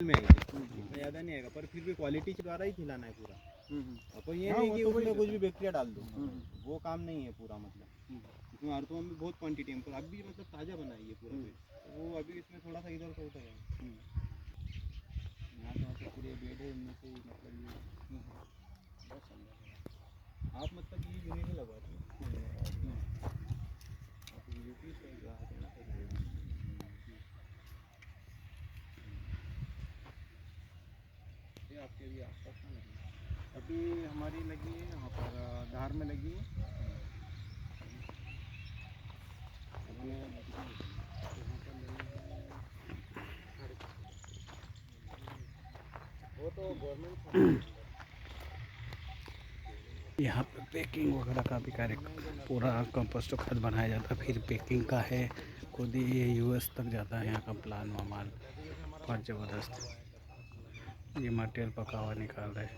में आएगी, इतना ज़्यादा नहीं आएगा, पर फिर भी क्वालिटी के द्वारा ही खिलाना है पूरा। अपन ये नहीं कि उसमें कुछ भी बैक्टीरिया डाल दो, वो काम नहीं है पूरा। मतलब इसमें अर्थों में बहुत क्वांटिटी है, पर अभी मतलब ताज़ा बनाई है पूरा बेड, वो अभी इसमें थोड़ा सा इधर से उधर है। यहाँ से पूरे बेड है, इनमें से मतलब ये आप मतलब ये यूनिट नहीं लगवाते यूपी से हरियाणा से ये आपके अभी आसपास में लगी है? अभी हमारी लगी है यहाँ पर धार में लगी है। वो तो गवर्नमेंट यहाँ पे पैकिंग वगैरह का भी कार्य, पूरा कंपोस्ट खाद बनाया जाता है, फिर पैकिंग का है, खुद ही यूएस तक जाता है यहाँ का प्लान व माल। बहुत ज़बरदस्त ये मटेरियल पका हुआ निकाल रहे हैं।